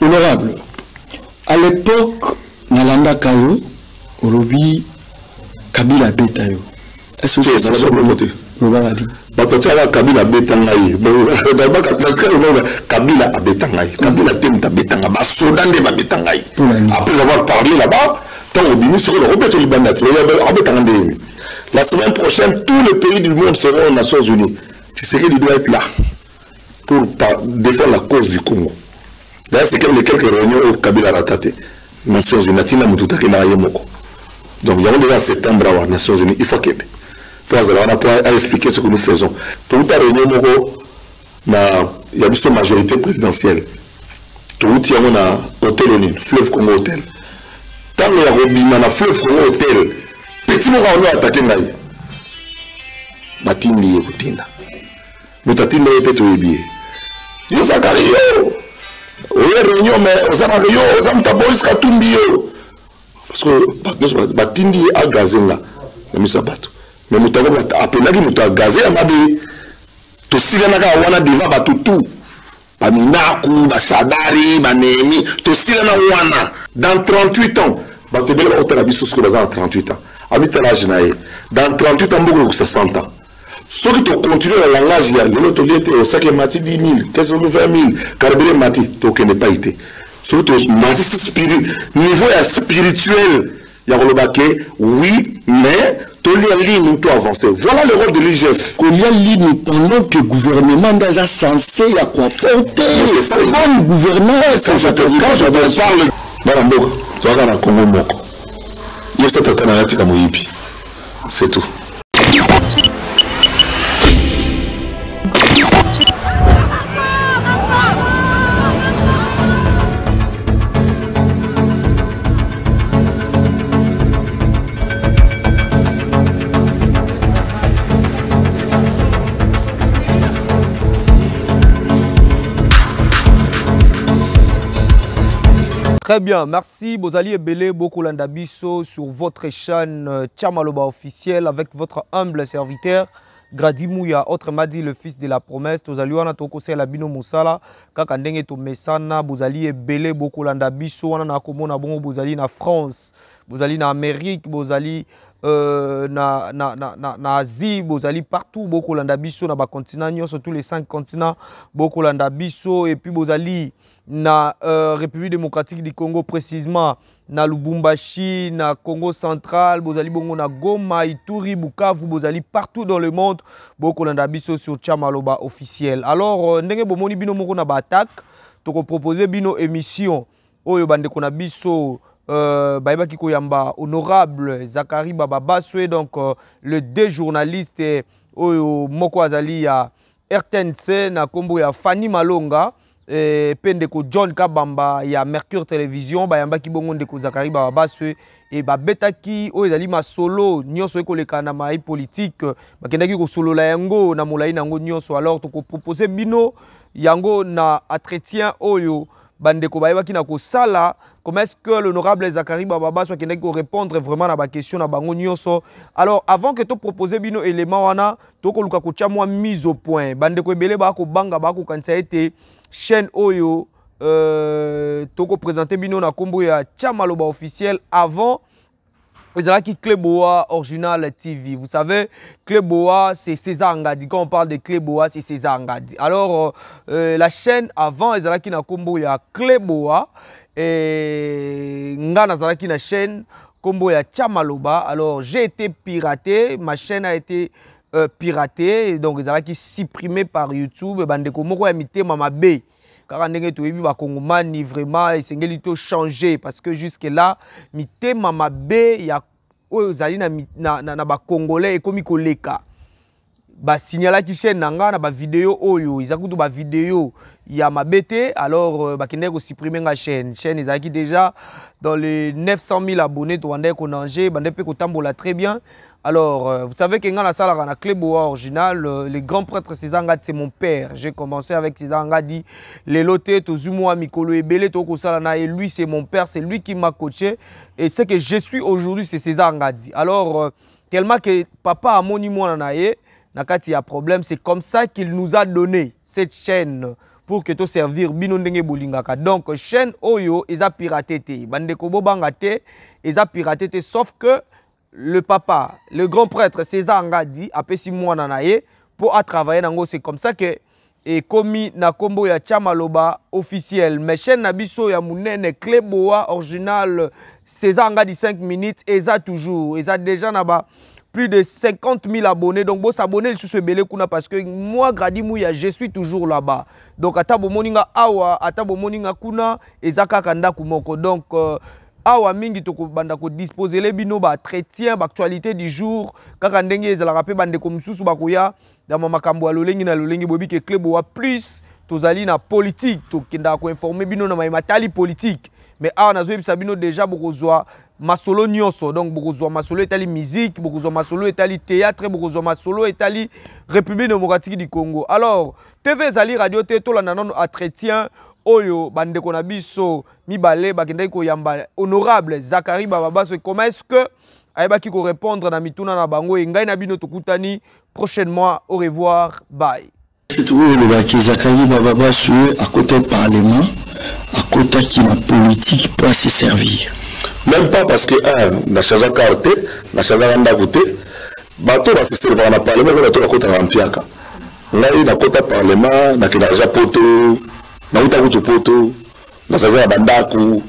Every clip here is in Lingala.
Honorable, à l'époque, Nalanda Kayo, Olobi, Kabila Betayo. Est-ce que c'est ça le Kabila Betangaï. Kabila a Betangaï. Kabila Temta Betanga. Sodan de Betangaï. Après avoir parlé là-bas, tant au Bini sur le Robert Libanat. La semaine prochaine, tous les pays du monde seront aux Nations Unies. Tshisekedi doit être là pour défendre la cause du Congo. D'ailleurs, c'est comme les quelques réunions au Kabila Ratate. Nations Unies. Donc, il y a déjà septembre aux Nations Unies. Il faut qu'il pour expliquer ce que nous faisons. Tout à réunion, il y a une majorité présidentielle. Tout il y a un hôtel au Nil, fleuve Congo hôtel. Tant qu'il y a un fleuve Congo hôtel, petit moment on a attaqué Naï. Batindi Kutinda. Mutatinda est peut-être oublié. Yo Zakari yo. Oye réunion mais Zakari yo, Zamta Boris Katumbi yo. Parce que Batindi a gazé là, la Misabato. Mais nous avons appelé à gazé à Mabi. Tout si on a devant Batutu, Baminaku, Bachadari, Banemi, tout si on a dans 38 ans, Batubel va au Télabisus que dans 38 ans. Dans 38 ans, beaucoup de 60 ans. Ceux qui continuent le langage, il y a l'autre lieu au sac mati 10 000, 15 000, 20 000, carburé mati, donc il n'est pas été. Ceux qui niveau spirituel, il y a le baquet, oui, mais tout les lignes tout avancer. Voilà le rôle de l'IGF. Il y a ligne pendant que le gouvernement est censé apporter bon gouvernance. Quand je parle, Barambo, tu vas dans Congo Moko. Il y a cette alternative à Moïbi. C'est tout. Très bien, merci Bozali Ebele Boko Landabiso sur votre chaîne Tchamaloba officielle avec votre humble serviteur Gradi Mouya, autrement dit le fils de la promesse. Tozali wana tokose la bino musala kaka ndenge to mesana Bozali Ebele Boko Landabiso wana na komona bongo Bozali na France, Bozali na Amérique, Bozali na Asie, Bozali partout Boko Landabiso na ba continent sur tous les 5 continents Boko Landabiso et puis Bozali na République démocratique du Congo précisément na Lubumbashi, na Congo central, Bozali bongo na Goma, Ituri, Bukavu, Bozali partout dans le monde Boko Landabiso sur Tchamaloba officiel. Alors ndenge bomoni bino moko na ba attaque, toko proposer bino émission oyo bande kona biso Baïba Kiko Yamba, honorable Zakari Baba Baswe, donc le deux journalistes Oyo Moko Azali ya RTNC, na kombo ya Fanny Malonga, Pendeko John Kabamba ya Mercure Télévision, Bayamba Kibongo Ndeko Zakari Baba Baswe, et Babetaki Oyo Zali Masolo, Nyonso Ekoleka na mai politique, Bakendaki ko solo la yango, na molai nango Nyonso, alors toko proposer bino yango na entretien Oyo. Bandeko Baïba qui n'a ko sala, comment est-ce que l'honorable Zakari Baba soit qui n'a ko répondre vraiment à ma question na bango nyonso. Alors avant que tu proposes bino élément wana, to ko luka ko tia moi mise au point. Bandeko ebele ba ko banga ba ko kanisa été chaîne Oyo to ko présenter bino na kombo ya Tchamaloba officiel avant qui Cléboa Original TV. Vous savez, Cléboa, c'est César Ngadi. Quand on parle de Cléboa, c'est César Ngadi. Alors, la chaîne avant, qui na combo ya Cléboa et Ngana Zalaki na chaîne combo ya Tchamaloba. Alors, j'ai été piraté, ma chaîne a été piratée, donc qui supprimé par YouTube. Bandeko moko amité mama B. Car ndenge toyebi ba Kongomani vraiment esengeli to changer parce que jusque là mité mama B ya oyo zali na ba Congolais ekomi koleka ba signala ki chaîne nanga na ba vidéo oyo izakutu ba vidéo ya mabete alors ba kende ko supprimer nga chaîne ezaki déjà dans les 900 000 abonnés to wanda ko nanger bande pe ko tambola très bien. Alors, vous savez que dans la salle à Cléboa original, le grand prêtre César Ngadi, c'est mon père. J'ai commencé avec César Ngadi, les lotés, Tozumoa, Mikolo Ebele, Toko Salana, et lui, c'est mon père, c'est lui qui m'a coaché. Et ce que je suis aujourd'hui, c'est César Ngadi. Alors, tellement que papa a mon imouanaye, Nakati a problème, c'est comme ça qu'il nous a donné cette chaîne pour que to servir bino ndenge bolingaka. Donc chaîne oyo eza piraté te. Bande ko bobanga te, eza piraté te, sauf que le papa, le grand prêtre César Ngadi apesi mwana na ye pour à travailler nango. C'est comme ça que et komi na kombo ya Chamaloba officiel. Mais chaîne nabiso ya munene Kleboa original César Ngadi 5 minutes eza toujours, eza déjà naba plus de 50 000 abonnés. Donc, bon, s'abonner sur ce belé kuna parce que moi, Grady Mouya, je suis toujours là-bas. Donc, atabo moninga awa, atabo moninga kuna, ezaka kanda kumoko. Donc, awa mingi toko banda ko disposer les bino ba entretien, ba actualité du jour. Kaka ndenge ezala rappel bande ko msusu bakoya, da makambo alolengi na lolengi bobi ke Klebo wa plus tozali na politique, to kenda ko informer bino na matali politique. Mais awa nazo yebisa bino déjà bokozwa masolo nyonso. Donc bokozwa masolo etali musique, bokozwa masolo etali théâtre, bokozwa masolo etali République démocratique du Congo. Alors TV ezali radio te to landa non entretien oyo bande ko na biso mibale bakendaki ko yamba honorable Zakari Bababa. Comment est-ce que ayebaki ko répondre na mituna na bango engai na bino tokutani prochainement. Au revoir, bye. C'est tout le baki Zakari Bababa sur à côté du Parlement, à côté qui la politique peut se servir. Même pas parce que na chaza carte, na chaza randa côté, bateau va se servir na Parlement, bateau va côté rampiaka. Ngai na côté Parlement, na kinaja poto, na uta kutu poto, na chaza bandaku,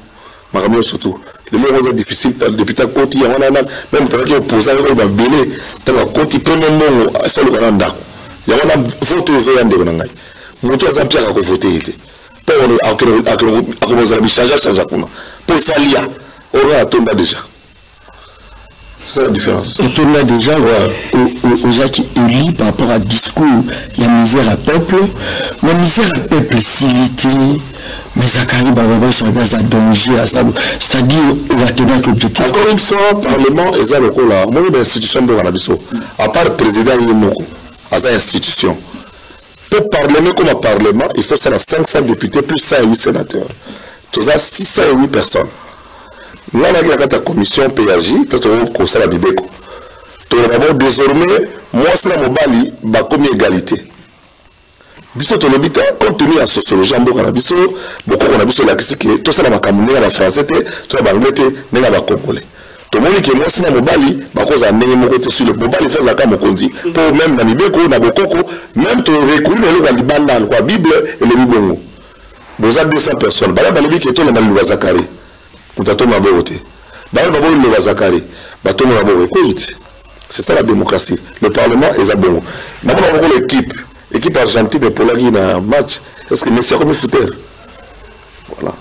makamio surtout. Le moment est difficile depuis ta côté, on a même tant que opposant on va belé, ta côté premier mot sur le canada. Il y a un vote aux oyande ngai. Moto azampiaka ko voter était. Pour on a changer kuna. Pour salia, on a tombé déjà. C'est la différence. On tourne déjà aux gens qui élus par rapport à discours, il y a misère à peuple. Mais misère à peuple, s'il était, mais Zakari Bababa sont dans un danger à ça. C'est-à-dire, on va tenir l'objectif. Encore une fois, le Parlement est là, moi, l'institution de Ranabiso, à part le président Yemoko, à cette institution. Pour parler comme un Parlement, il faut ça 500 députés plus 108 sénateurs. Tout ça, 608 personnes. Nous avons la commission PAJ, peut-être qu'on a la Bibeko. Désormais, moi, c'est la Mobali, bah, comme égalité. Biso to lobita, compte tenu à sociologie, beaucoup on a biso la question, tout ça la makamune la français, tout la anglais, n'est la congolais. Tout le monde qui est moi, c'est la Mobali, bah, cause à n'est mon côté sur le Mobali, fait ça comme on dit. Pour même la Bibeko, na Bokoko, même tu recourir le Liban, la Bible et le Libongo. Vous avez 200 personnes. Bah, la Bible qui est tout le monde Zakari. C'est ça la démocratie. Le Parlement est à bon. Maintenant, on a l'équipe argentine pour la match. Est-ce que Messi a comme footer? Voilà.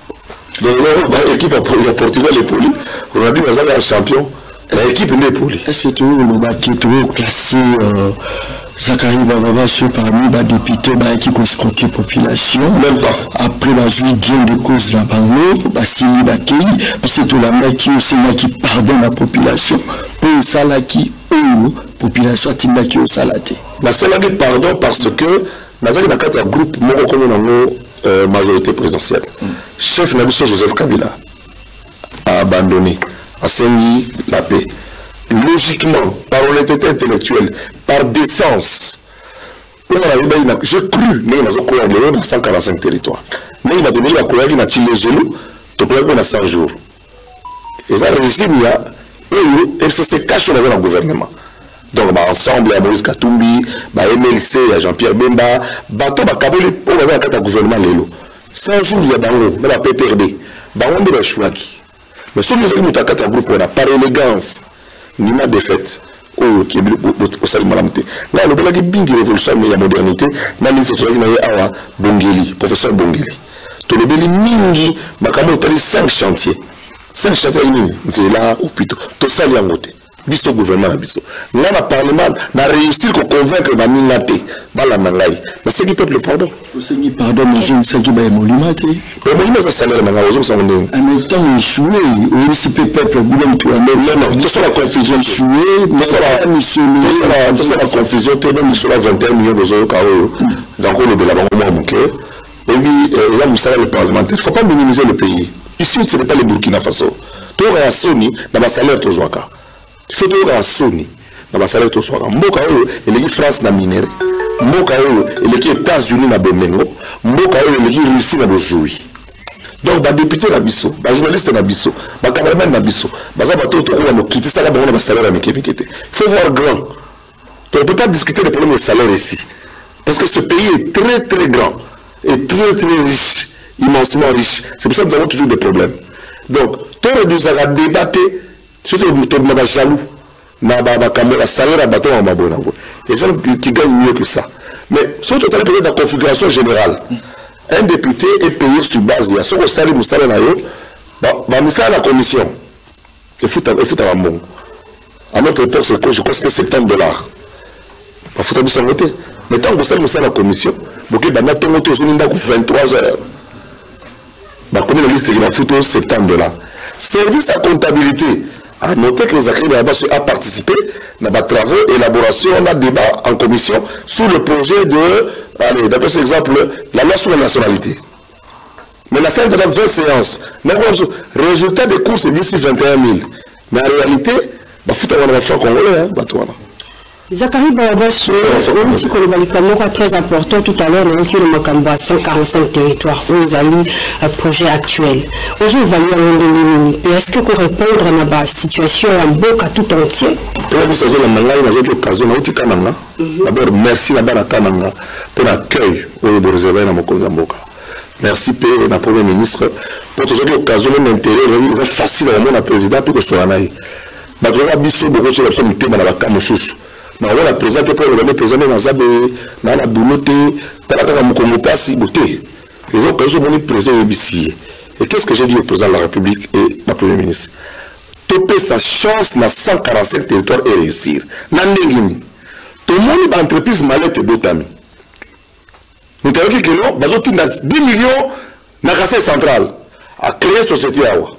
Donc, l'équipe à Portugal est poli. On a dit que un champion. L'équipe n'est poli. Est-ce que tu es toujours classé Zakari Bababa sur parmi les députés qui ont escroqué la population? Même pas. Après la juillet de cause de la bango, parce que tout le monde qui pardonne la population pour ça là qui population qui au salaté. La seule qui pardon parce que dans un groupe majorité présidentielle. Chef Nabiso Joseph Kabila a abandonné, a saigné la paix. Logiquement, par honnêteté intellectuelle, par décence, j'ai cru que nous 145 territoires. Mais il a donné la couleur qui n'a tiré les genoux, tu peux avoir 100 jours. Et ça, le régime, il se cache dans le gouvernement. Donc, ensemble, il y a Maurice Katumbi, MLC, il y a Jean-Pierre Bemba, bateau, Kaboli, pour le gouvernement. 100 jours, il y a Bango, il y a PPRD, Bango de Chouaki. Mais si nous avons un groupe, on n'a pas d'élégance. Ni ma défaite qui est au salut malamité. Là, le belagi bingi révolution mais la modernité, na ni faut trouver na Bongeli, professeur Bongeli. To le beli mingi makamo tali 5 chantiers. 5 chantiers c'est là au plutôt. To ça li ngote. Biso gouvernement na biso. Là na parlement na réussir ko convaincre ba minate bala nangai. Mais c'est qui peuple pardon. C'est qui pardon mais je ne sais qui ba molimate. Le molima ça salaire na ngazo ça ndenge. En même temps jouer aussi peuple gouvernement tout non, tout ça la confusion jouer mais tout ça la confusion tout même sur la 21 millions de euros KO. Donc on est de la banque OK. Et puis ils ont ça le parlementaire. Faut pas minimiser le pays. Ici ce n'est pas le Burkina Faso. Tout est à Sony dans ma salaire tout jouaka. Il faut toujours à Sony dans ma salaire tout jouaka. Mboka et les France na minéré. mboka oyo eleki États-Unis na bomengo mboka oyo eleki Russie na bozui. Donc ba député na biso ba journaliste na biso ba cameraman na biso baza bato to ko no kitisa ka bango na salaire na mikete. Il faut voir grand. On ne peut pas discuter des problèmes de salaire ici parce que ce pays est très très grand et très très riche, immensement riche. C'est pour ça que nous avons toujours des problèmes. Donc tout nous avons débattu sur ce que nous avons jaloux. La salaire à bâton en Mabona. Les gens qui gagnent mieux que ça. Mais si on peut parler de la configuration générale, un député est payé sur base. Il y a ce que salaire Moussala Nayo, à la commission. Il faut à la monde. À notre époque, je crois que c'était $70. Il faut à la voter. Mais tant que ça à la commission, vous avez 23 heures. Comme la liste qui va foutre $70. Service à comptabilité. À noter que les acteurs a participé dans les travaux, élaboration, on a débat en commission sur le projet de, allez, d'après cet exemple, la loi sur la nationalité. Mais la salle de la 20 séances, le résultat des cours c'est d'ici 21 000. Mais en réalité, il faut avoir un enfant congolais, Zachary Barabas, on dit que le Balikamo est très important tout à l'heure, donc il y a 145 territoires où ils ont un projet actuel. Aujourd'hui, on va y et est-ce que pour répondre à la situation en Boka tout entier? D'abord, merci pour l'accueil au réservé dans Mokonzamboka. Merci Père, la Premier ministre, pour toute l'occasion de l'intérieur, c'est facile à mon président pour que ce soit naïf. Je vais vous beaucoup de choses dans la Camusous. Mais on va présenter pour le président dans Zabé, dans la Bounoté, dans la Camukomo Passi, Bouté. Les autres personnes vont président ici. Et qu'est-ce que j'ai dit au président de la République et la Premier ministre? Toper sa chance dans 145 territoires et réussir. Nandengini. Tout le monde est entreprise malette et botami. Nous avons dit que non, nous avons 10 millions dans la Casse centrale à créer société awa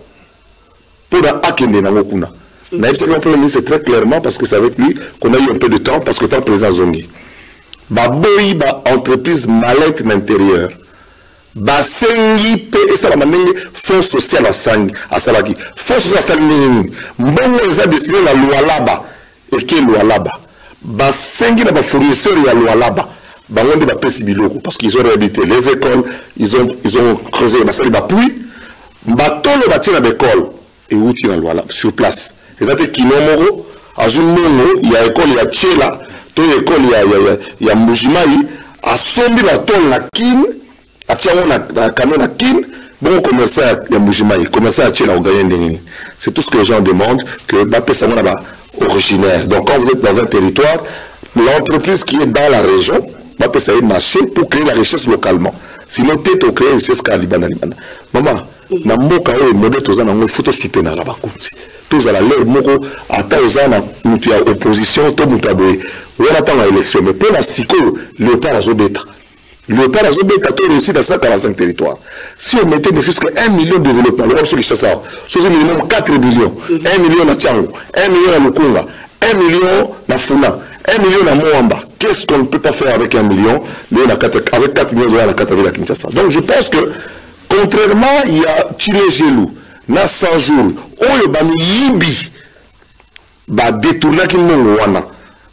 pour la Akende na Mokuna. Le Premier ministre très clairement parce que c'est avec lui qu'on a eu un peu de temps parce que tant président Zongi. Baboyi ba entreprise mallette d'intérieur. Ba sengi pe et ça la manenge fonds social à sang à salaki. Fonds social à sangi. Mbongo eza destiné la loi là-bas et qui loi là-bas. Ba sengi na ba fournisseur ya loi là-bas. Ba onde ba pesi biloko parce qu'ils ont réhabilité les écoles, ils ont creusé ba sali ba puits. Ba tolo ba tina d'école et où tina loi là sur place. Exactement Kinomoro, à Zunmongo, il y a l'école, il y a Tchela, toute l'école, il y a Mujimai, à Sombi, la tonne, la Kin, à Tiamon, la canon, la Kin, bon, commerçant, il y a Mujimai, commerçant à Tchela, au Gayen. C'est tout ce que les gens demandent, que Bapé Samon là-bas, originaire. Donc, quand vous êtes dans un territoire, l'entreprise qui est dans la région, Bapé ça y marcher pour créer la richesse localement. Sinon, tu es créé la richesse Kalibana. Maman, na mboka oyo modèle tozana ngo faut soutenir la bakunzi tous à la leur moko ata ozana mutu ya opposition to mutu aboye wana tanga élection mais pour la siko Léopard azobeta to réussi dans 145 territoires si on mettait ne fût-ce que 1 million de développement le sur ça sur un minimum 4 millions 1 million na Tchango 1 million na Lukunga 1 million na Funa 1 million na Moamba qu'est-ce qu'on ne peut pas faire avec 1 million avec 4 millions de la 4 villes à Kinshasa. Donc je pense que contrairement, il y a Chile Gelou, na 100 jours, oyo bami yibi, ba détourna ki mongo wana.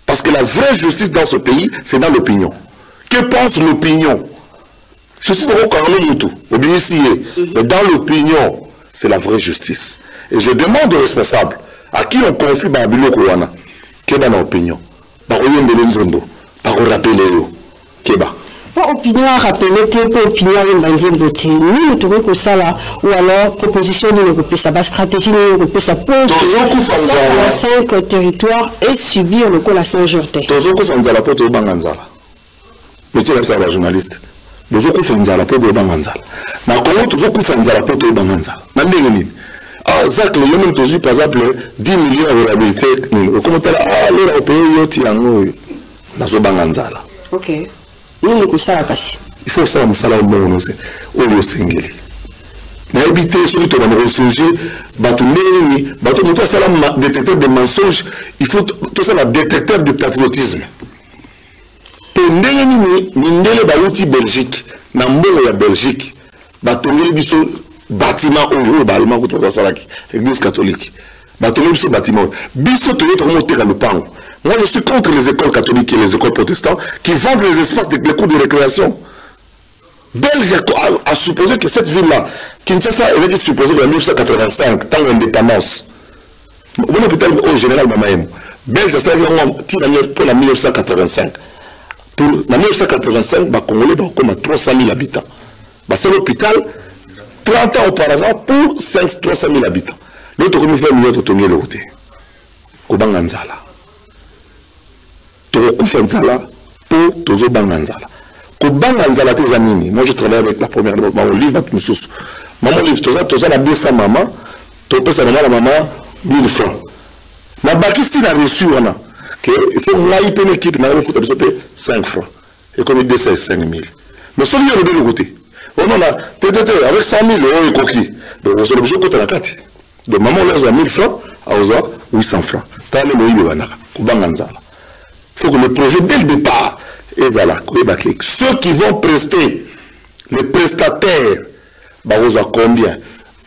Parce que la vraie justice dans ce pays, c'est dans l'opinion. Que pense l'opinion? Justice au Carlo Moutou, mais dans l'opinion, c'est la vraie justice. Et je demande aux responsables, à qui on confie Babilo Kouana, qui est dans l'opinion. Par oyende Nzondo, par rappeler yo, Keba. Pas opinion à rappeler, pas opinion à une beauté. Nous, trouvons que ça là, ou alors proposition de l'Europe, ça va stratégie de l'Europe, ça pose 145 territoires et subir le collation Jordan. Tozoko Fanzala pour te banganzala. Mais tu es un journaliste. Tozoko Fanzala pour te banganzala. Mais comment Tozoko Fanzala pour te banganzala? Nandengeni. Ah, Zach, le yom tozu par exemple 10 millions de réhabilité. Comment tu as l'Europe yoti yango nazo banganzala. OK. Il faut ça, on s'en au Sengeli. Mais éviter celui qui va nous ressurgir, détecteur de mensonges, il faut tout ça, détecteur de patriotisme. Pour nous, Belgique, dans la Belgique, bâtiment au allemand, l'église catholique. ce bâtiment. Moi, je suis contre les écoles catholiques et les écoles protestantes qui vendent les espaces des cours de récréation. Belge a supposé que cette ville-là, Kinshasa, elle était supposée en 1985, tant d'indépendance. Mon hôpital au général Mamaem. Belge, ça pour la 1985. Pour la 1985, les Congolais ont 300 000 habitants. C'est l'hôpital, 30 ans auparavant, pour 300 000 habitants. L'autre comme il fait mieux de tenir le côté. Kobanganzala. Tokufanzala pour Tozo Banganzala. Kobanganzala tes amis. Moi je travaille avec la première maman livre avec monsieur. Maman livre Toza la 200 maman, Topé sa maman la maman 1000 francs. Na baki si la reçu on a que il faut l'aïper l'équipe na foot 5 francs. Et comme il décès 5000. Mais celui de l'autre côté. On a avec 100 000 euros et coquille. Donc on se l'objet côté la carte. Donc maman leur a 1000 francs, à 800 francs. T'as le moyen de banaka. Kobanganzala. Il faut que le projet dès le départ ceux qui vont prester, les prestataires, combien?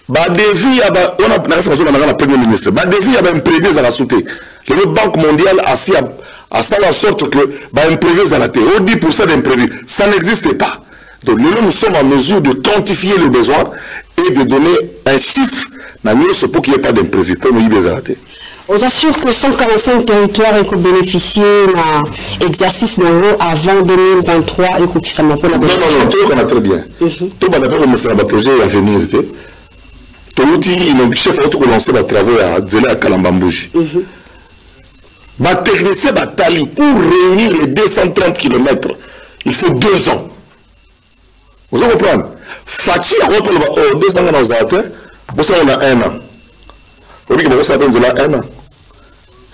Devis, on a le premier ministre. Devis, il y a un privé à la sauter. Le Banque mondiale a fait en sorte que imprévu à la terre. 10% d'imprévu. Ça n'existe pas. Donc nous sommes en mesure de quantifier le besoin et de donner un chiffre pour qu'il n'y ait pas d'imprévu. Pour nous y à la terre. On assure que 145 territoires ont bénéficié d'un exercice avant 2023 et que ça m'a pas la bonne. Non, tout on a très bien. Tout le monde a fait un projet à venir. Tout le chef a lancé des travaux à Zela à Kalambambouji. Les techniciens Tali pour réunir les 230 km, il faut 2 ans. Vous allez comprendre. Fatih a repris 2 ans dans les atouts, on a 1 an. Vous voyez que ça a 1 an.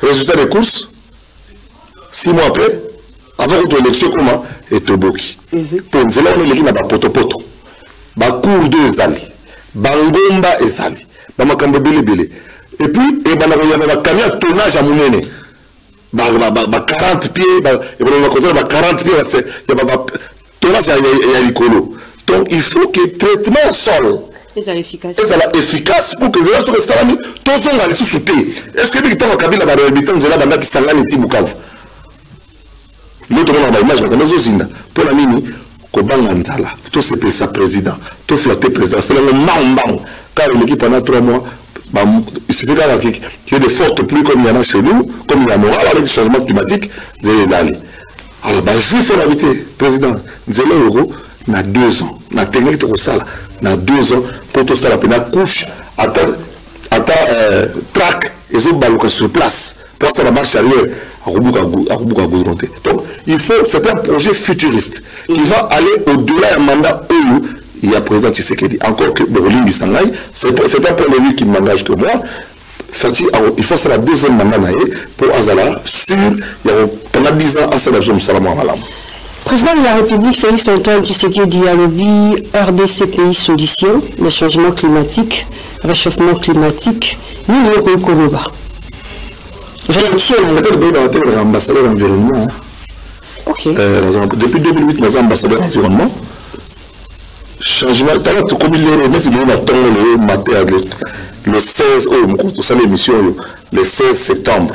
Résultat des courses, 6 mois après, avant votre élection, comment et Toboki. Pour nous, on est les gens qui poto-poto. Cours de Zali, Bangomba et Zali, Bamakambo Bele. Et puis, il y a un camion tonnage à Mounene. 40 pieds, il y a 40 pieds, il y a un tonnage à Likolo. Donc, il faut que le traitement sol. C'est efficace. C'est efficace pour que les gens soient salami. Tous sont allés sous sauter. Est-ce que les gens qui ont été habitants de la bande qui sont allés Bukavu? L'autre monde a l'image, mais les autres, pour la mini, Kobanganzala, tout c'est sa président, tout flatté président, c'est le mambang. Car l'équipe pendant 3 mois, il suffit qu'il y ait des fortes pluies comme il y en a chez nous, comme il y a moral avec le changement climatique, alors, je vais faire l'habiter, président, Zélo Yogo, il y a 2 ans, la technique de Rosala, il y a 2 ans, pour tout ça, la couche, track, et autres sur place, pour ça, la marche arrière, à Rubuka. Donc, il faut, c'est un projet futuriste. Il va aller au-delà d'un mandat où il y a président Tshisekedi. Encore que Berlin du Sanghaï, c'est un point de vue qui ne m'engage que moi. Il faut faire la 2e mandat pour Azala, sur, pendant 10 ans, à Salabzom Salamou Malam. Président de la République, Félix Antoine Tshisekedi a lobby RDC pays solution, le changement climatique, réchauffement climatique, ni le Koloba. Peut-être ambassadeur environnement. Ok. Depuis 2008, nous sommes ambassadeurs environnement. Changement, comme il est le 16, le 16 septembre.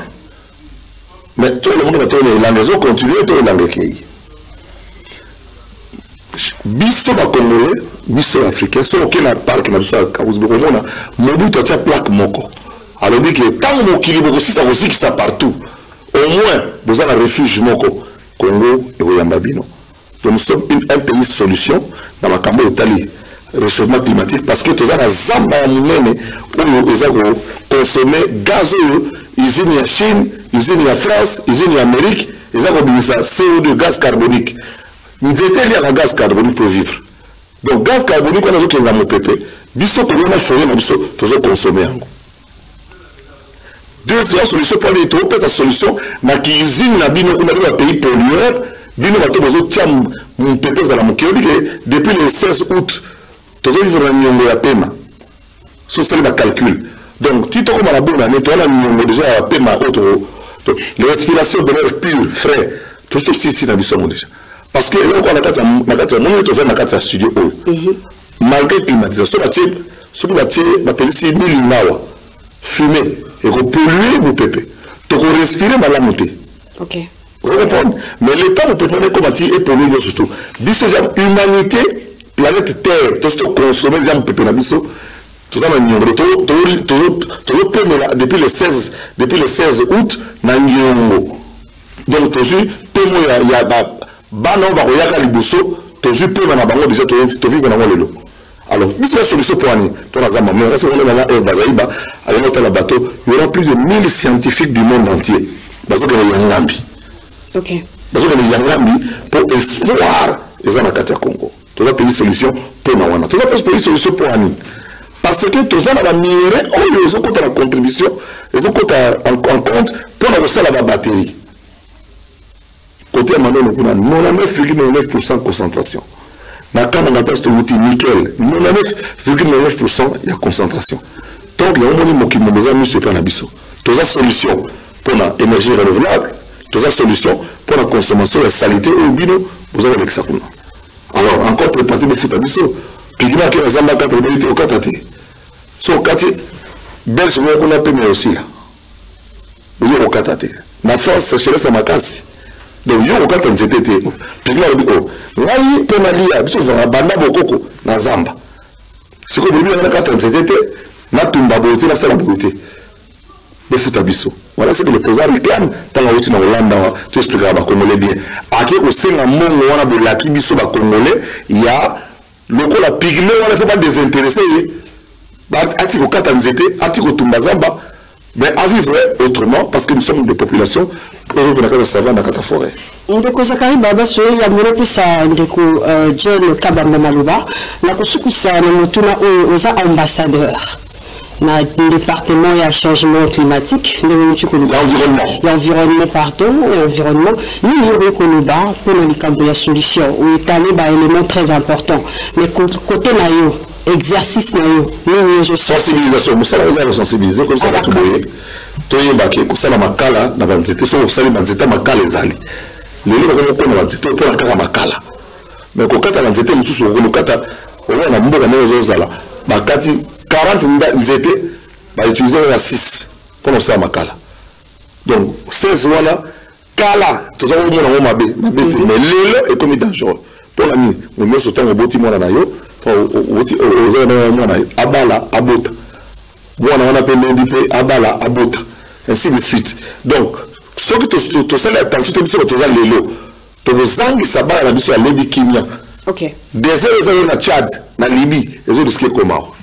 Mais tout le monde a la maison continue, tout le monde a biso ba Congolais, biso africain, so aucun parc na biso ka uzbomona, mobutu atia plaque moko. Alors dit que tant mokili boko si ça aussi qui ça partout. Au moins, vous avez un refuge moko Congo et Oyambabino. Donc nous sommes un pays solution dans la Cambo Italie. Réchauffement climatique parce que tous les zamba munene où ils ont consommé gaz usine en Chine, usine en France, usine en Amérique, ils ont obligé ça CO2 gaz carbonique. Nous étions liés à gaz carbonique pour vivre. Donc gaz carbonique on a dit qu'il y a mon pépé. Biso pour nous faire na biso tous consommer en. Deuxième solution pour les trop la solution na qui usine na bino on a pays pollueur, bino ba to bozo tia mon pépé za la moké depuis le 16 août tous vivre dans Nyongo ya pema. So c'est le calcul. Donc tu te comme la bonne année, tu as Nyongo déjà à pema autre. Les respirations de l'air pur, frais, tout ceci dans biso déjà. Parce que là, on a un studio. Malgré la climatisation, ce qu'on a appelé ici, fumé. et qu'on pollue mon pépé. Donc on respire mal la montée. Ok. Vous comprenez? Mais l'État ne peut pas être comme et polluer surtout. Biso humanité, planète Terre, tout ce que consommer déjà mon pépé na biso. Tout ça depuis le 16 août na Nyongo. Donc toujours témoin il y a bano ba royaka liboso, toujours peu na bango déjà to vivre na lelo. Alors, mais c'est la solution pour Annie. Toi, la Zamba, mais on a Bazaïba, avec notre bateau, il y aura plus de 1000 scientifiques du monde entier. Parce que les Yangambi. Ok. Parce que les Yangambi, pour espoir, les Anakati à Congo. Tu vas payer solution pour Nawana. Tu vas payer solution pour Annie. Parce que tu as la minerai, ils ont compté la contribution, ils ont compté en compte pour la batterie. Côté Amano, on a 99,99% de concentration. Quand on appelle ce outil nickel, 99,99% il y a concentration. Donc, il y a un moment qui nous a mis sur le plan abysso. Toutes les solutions pour l'énergie renouvelable, toutes les solutions pour la consommation, la saleté au bino, vous avez avec ça. Alors, encore pour le parti de foot abysso, puis il y a qui a 4 minutes au 4 athées. So, 4 belle chose qu'on a payé aussi là. Vous avez au 4 athées. Ma force, c'est chez les Makassi. Donc, il y a un cas de NZT. Puis, il y a un cas de banda bokoko na zamba. Si vous avez un cas de NZT, na tumba beauté, na sala beauté. Le foot abisso. Voilà ce que le président réclame dans la route en Hollande. Tu expliqueras à Congolais bien. À qui au sein de mon on a de la kibiso à Congolais, il y a le coup la pygmée, on ne fait pas désintéresser. Ati au 4 NZT, ati au tumba zamba. Mais à vivre autrement, parce que nous sommes des populations, aujourd'hui, on a savane dans la forêt. Ndeko Zakari Babaso, il y a mon pisa ndeko John Kabamba Maluba, na kusukusa na mutuna aux ambassadeurs. Dans le département, il y a changement climatique, l'environnement, pardon, l'environnement. Nous, nous, Koloba, pour la solution, où est allé un élément très important. Mais côté naïo, exercice naïo, nous, je sais. Sensibilisation, nous allons sensibiliser, comme ça, tout le monde. Toye baki, comme ça, la makala, la banzete, so, vous savez, banzete, makala, les alliés. Les gens vont prendre la banzete, pour la makala. Mais quand la banzete, nous sommes sur le kata, on a un peu de zala. Bakati, 40 nzete, va utiliser la 6 pour nous faire makala. Donc, 16 wana, kala, tout ça, on a mabe, mais l'élo est comme dangereux. Pour la nuit, nous sommes au boti mona na yo, abala, abota. Moi, on appelle le abala, abota. Ainsi de suite. Donc, ce que tu sais, attention, tu sais, tu as l'élo. Tu as des sabats à la mission à Libye Kimia. Ok. Des heures na Tchad, na Libye, les autres risquent comment.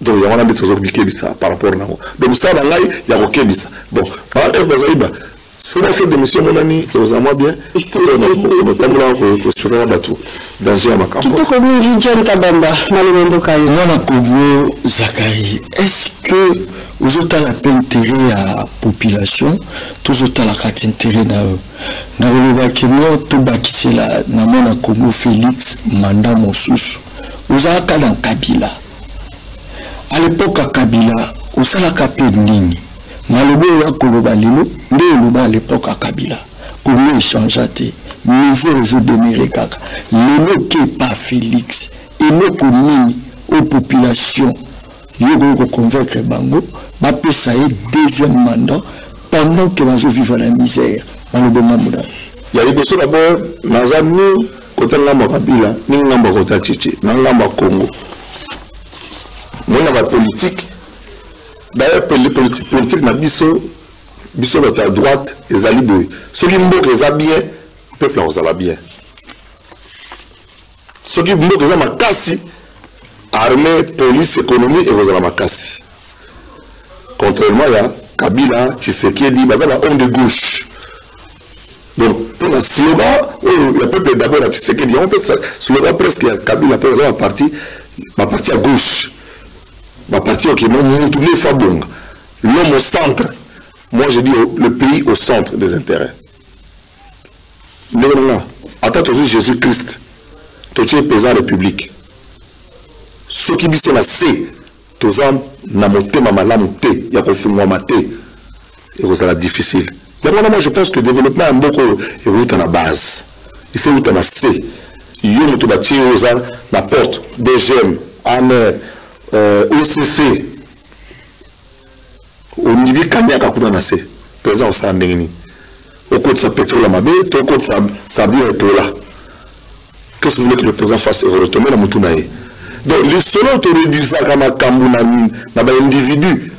Donc, il y a des choses qui sont par rapport à nous. Donc, ça, il y a des choses. Bon, par exemple, si on fait des missions, mon ami, aux amours bien, notamment au supérieur bateau, danger à ma campagne. Qui te John Kabamba, Malemendo Kayo. Non, Kobo Zakari, est-ce que vous avez l'intérêt à la population, tous autant l'intérêt à eux? Dans le Bakino, tout bakissé là, dans mon Congo Félix, mandat Moussous, vous avez dans Kabila. À l'époque, à Kabila, vous avez la capé de ligne. Malobo ya koloba lelo nde loba à l'époque à Kabila Congo échangeate misère réseau demeuré kaka lelo ke pas Félix et nos communes aux populations yoko ko convaincre bango ba pesa deuxième mandat pendant que bazo vivre la misère Malobo mamuda ya liboso d'abord nazami côté ngamba Kabila ni ngamba côté Tchichi na ngamba Congo mona ba politique. D'ailleurs, les politiques na biso à droite, les alliés. Ceux qui mbok les bien, le peuple en bien. Ceux qui mbok les makasi, armée, police, économie, et vous avez makasi. Contrairement à Kabila, Tshisekedi, vous avez homme de gauche. Donc, pour le slogan, le peuple d'abord à Tshisekedi, on peut slogan presque à Kabila, pour la partie à gauche. Ma partie ok, l'homme au centre. Moi je dis le pays au centre des intérêts. Attends toujours Jésus-Christ. Tu es président de la République. Ce qui sont là, c'est que tu as monté ma malamute, il y a confinement maté. Et ça sera difficile. Mais moi je pense que le développement est beaucoup à la base. Il faut que tu aies C. Il y a tout bâti aux la porte, DGM, ANR. OCC, au niveau Kanyaka kuna nase président au sein ndengeni au côté de sa pétrole à Mabé au côté de sa dire pour là qu'est-ce que vous voulez que le président fasse retourner la Moutunaï donc les seuls autorisés ça comme Kambu na ba individu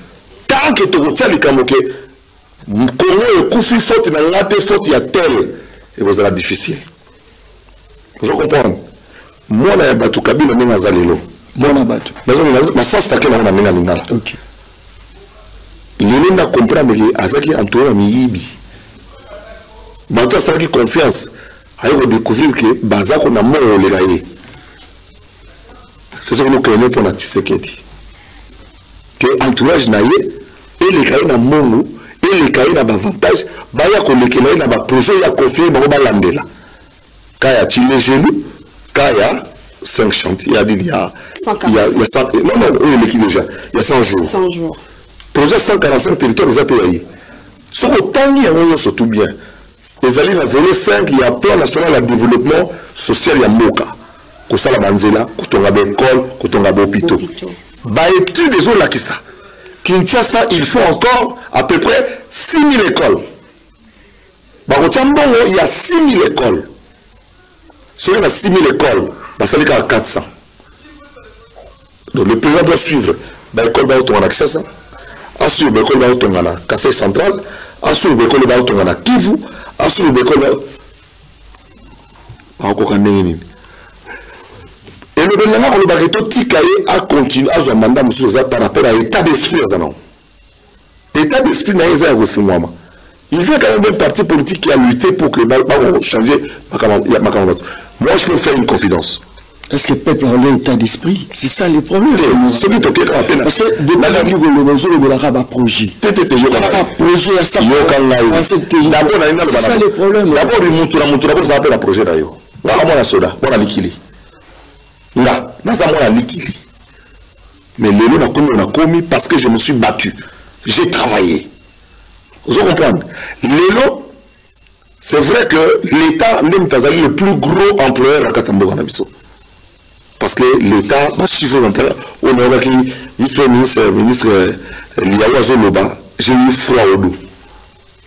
tant que tu retiens les Kamoké Congo et Koufi faute na ngate faute ya tel et vous allez difficile vous comprenez moi na batu Kabila ninga zalelo moi na batu mais ça c'est que na ninga lingala OK L'élément comprendre que Azaki Antoine Miyibi. Bato Azaki confiance. Aïe on découvrir que Bazako n'a mort au légaye. C'est ce que nous craignons pour la Tshisekedi. Que entourage naïe et les caïs n'a mort et les caïs n'a avantage. Baya ko les caïs n'a pas projet ya confier ba balandela. Kaya Chile gelou, Kaya 5 chantiers, il y a 100 non oui l'équipe déjà. Il y a 100 jours. 100 jours. Projet 145 territoires des API. Ce autant il y a surtout bien. Les alliés dans volet 5, il y a plan national de développement social et Moka. Kosa la Banzela, Kotonga Bekol, Kotonga Bopito. Bah études des autres là qui ça. Kinshasa, il faut encore à peu près 6000 écoles. Bah il y a 6000 écoles. Si il y a 6000 écoles, bah ça n'est qu'à 400. Donc le président doit suivre. Bah l'école va autour de Kinshasa. Assure l'école va autour de Kassai central. Assure l'école va autour de Kivu. Assure l'école va autour de et le gouvernement le baguette Tikaye a continué à son mandat par rapport à l'état d'esprit l'état d'esprit n'a pas refumé. Il veut quand même un parti politique qui a lutté pour que changer moi je peux faire une confidence. Est-ce que le peuple a un état d'esprit? C'est ça le problème. Celui qui peut être parce que de la Ligue le besoin de la projet. Projet à ça. C'est ça le problème. D'abord il montre ça appelle un projet d'ailleurs. Là on a soda, on a liquili. Là, on a liquili. Mais l'élo on a commis parce que je me suis battu. J'ai travaillé. Vous comprenez? L'élo, c'est vrai que l'État même Tazali le plus gros employeur à Katambo Nabiso. Parce que l'État, ma chiffre on a qui vice-ministre, ministre Liawazo Loba, j'ai eu froid au dos.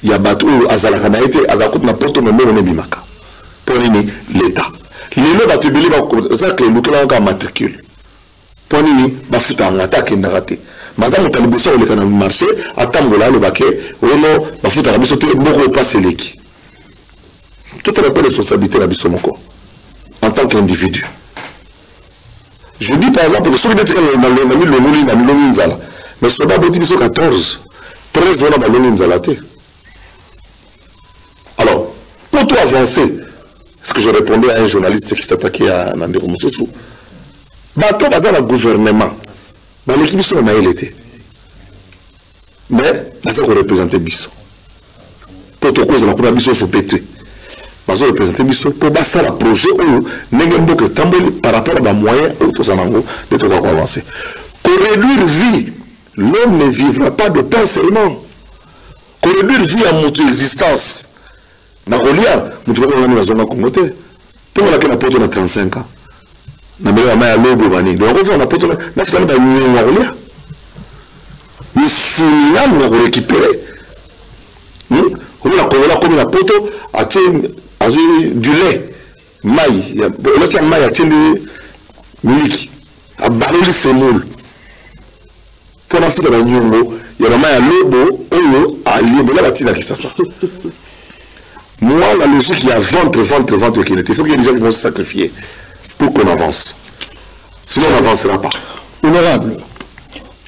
Il y a battu Azalaka na été Azakut na poto mais on est bimaka. Pour l'État. L'élo va te bilé ça que le clan a matricule. Pour nini ba futa ngata kenda raté. Maza mutalibuso le kana marché atambola le baquet ono ba futa na biso te mboko passer leki. Toute la responsabilité la biso moko en tant qu'individu. Je dis par exemple que ceux qui étaient dans le Lominzala, mais ce n'est pas 14, 13 ans dans le Lominzala. Alors, pour toi avancer, est-ce que je répondais à un journaliste qui s'attaquait à Nandero Moussoussou? Bateau dans le gouvernement, dans l'équipe sur le était. Mais, là, ça représentait Bisso. Pour toi, cause de la première Bisso, il faut péter. Parce que représenter Bisso pour passer à projet où n'engagement que tamboli par rapport à des moyens de tout avancer. Pour réduire vie, l'homme ne vivra pas de pain seulement. Pour réduire vie à notre existence. Nagolia, nous devons aller dans la zone communautaire. Pour laquelle la porte a 35 ans. Nous avons un logo vani. Donc on a porte na fitana ba ni Nagolia. Ni sula nous récupérer. On a comme la porte a du lait, maï, l'autre maï a tenu miliki, a baloli semoule. Pour la fête de la nyongo, il y a un maï à lobo, oyo, à liebo, là, la tina qui s'assoit. Moi, la logique, il y a ventre qui est. Il faut qu'il y ait des gens qui vont se sacrifier pour qu'on avance. Sinon, on n'avancera pas. Honorable,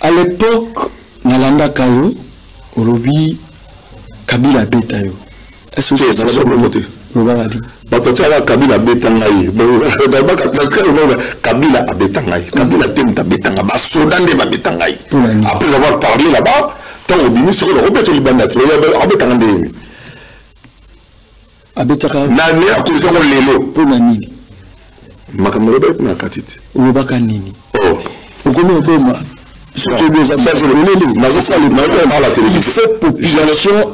à l'époque, Nalanda Kayo, Orobi, Kabila Betayo. Est-ce que c'est ça le côté? Kabila Kabila Betangaï. Kabila a Betangaï. Kabila Temta Betanga. Soudan de Betangaï. Après avoir parlé là-bas, tant au bini sur le Robert Libanat. Abetangandé. Abetaka. Nani a cousin au lélo. Pour Nani. Makamorobet na katit. Ulobaka Nini. Oh. Pourquoi on peut il faut population.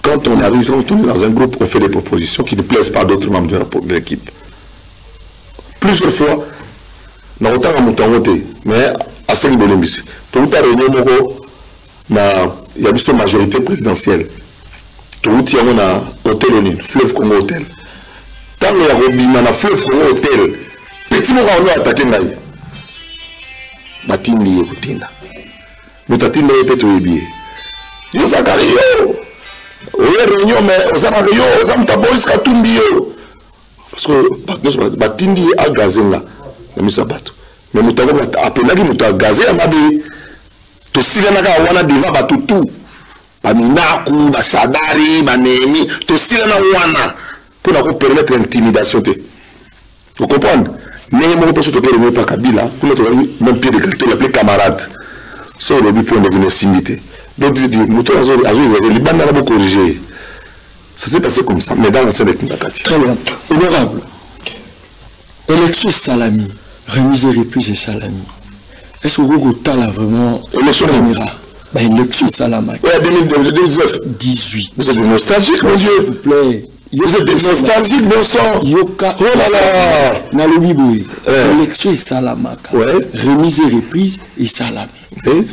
Quand on arrive, on tourne dans un groupe, on fait des propositions qui ne plaisent pas à d'autres membres de l'équipe. Plusieurs fois, on a autant à monter, mais asali bolembisi pour ta réunion moko na ya biso majorité présidentielle tout yango na hôtel onin Fleuve Congo Hotel tango ya kobima na Fleuve Congo Hotel petit moko ono attaquer ngai batindi ye kutinda mutatinda ye peto yebiye yo zakari yo oye réunion mais ozana yo ozamuta Boris Katumbi yo parce que batindi ye agazenga na misa bato mais mutango apelaki muta gaze ya mabe to silanaka wana devant bato tout baminaku bashadari banemi to silana wana pour na ko permettre l'intimidation te vous comprenez mais mon poste to remis par Kabila pour notre même pied d'égalité l'appeler camarade so le but pour devenir simité donc dit muto azo les banda la corriger ça s'est passé comme ça mais dans l'ancien de Kinzakati très bien honorable élection salami remise et reprise et salami est-ce que vous avez vraiment élection caméra bah élection salama ouais 2019 18 vous êtes nostalgique mon Dieu s'il vous plaît vous êtes nostalgique bon sang yoka oh là là na lobiboy élection et salamaka ouais remise et reprise et salami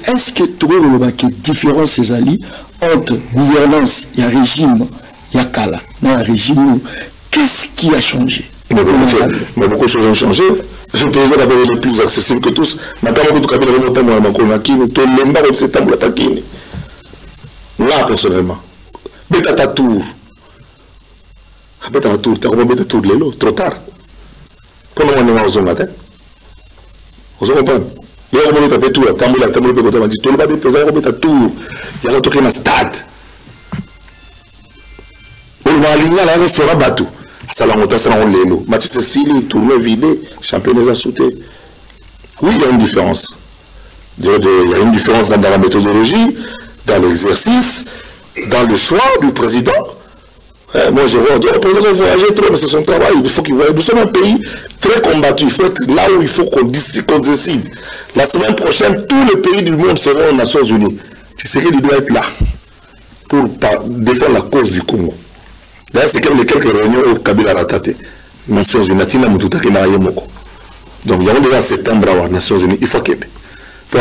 est-ce que tu vois que différence ces alliés entre gouvernance et régime yakala na régime qu'est-ce qui a changé mais beaucoup de choses ont changé. Je peux dire d'abord les plus accessibles que tous. Ma camarade de Kabila remonte à moi, ma conakine, tout l'embarras de cette table attaquine. Là, personnellement, bêta ta tour. Bêta ta tour, t'as comment bêta tour de l'élo, trop tard. Comment on est en zone matin? Vous comprenez? Il y a un moment où tout, t'as mis la table de côté, on dit tout le monde est pesé, on bêta tour. Il y a un truc dans le stade. On va aligner là, on fera bateau. Ça l'a monté, ça l'a enlevé. Mathieu Cécile, tournoi vidé, championnat sauté. Oui, il y a une différence. Il y a une différence dans la méthodologie, dans l'exercice, dans le choix du président. Moi, je vois, le président veut voyager trop, mais c'est son travail. Il faut qu'il voyage. Nous sommes un pays très combattu. Il faut être là où il faut qu'on décide. La semaine prochaine, tous les pays du monde seront aux Nations Unies. C'est qu'il doit être là pour défendre la cause du Congo. D'ailleurs, c'est comme les quelques réunions au Kabila Ratate, Nations Unies, donc, il y a déjà septembre à Nations Unies, il faut qu'il y ait. Pour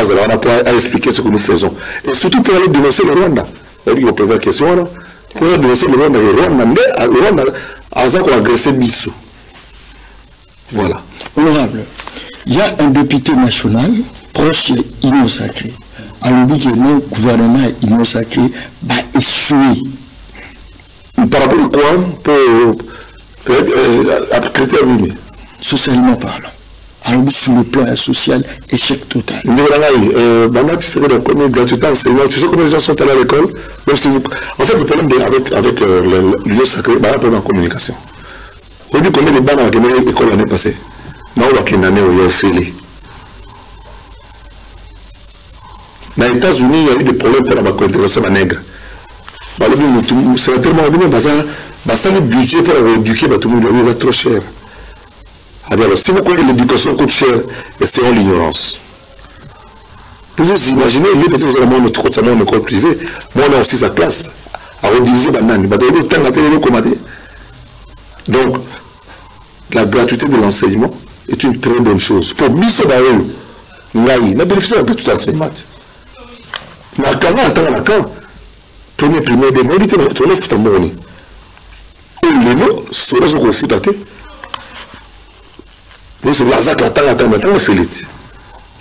expliquer ce que nous faisons. Et surtout pour aller dénoncer le Rwanda. Il y a une question là. Pour aller dénoncer le Rwanda a agressé Bissou. Voilà. Honorable, il y a un député national proche Union Sacrée. Alors, le gouvernement Union Sacrée va échouer. Par rapport à quoi? Pour critères miniers. Socialement parlant. Alors, sur le plan social, échec total. Tu sais combien de gens sont allés à l'école? En fait, le problème avec l'Union Sacrée, c'est un problème en communication. Au début, combien de bancs ont été à l'école l'année passée? Non, on a qu'une année où il y a fait. Dans les États-Unis, il y a eu des problèmes pour la contestation des nègres. C'est tellement le budget pour éduquer tout le monde est trop cher. Alors, si vous croyez que l'éducation coûte cher, c'est l'ignorance. Vous vous imaginez, il y a peut-être une école privée, moi on a aussi sa classe à rediriger la nani. Donc, la gratuité de l'enseignement est une très bonne chose. Pour Bisso Bayo, Ngaï, n'a bénéficié de la gratuité de l'enseignement. Premier, des mérites, on a fait un bon. Et les mots, c'est là qu'on fout à terre. Nous, c'est là que maintenant, on fait les.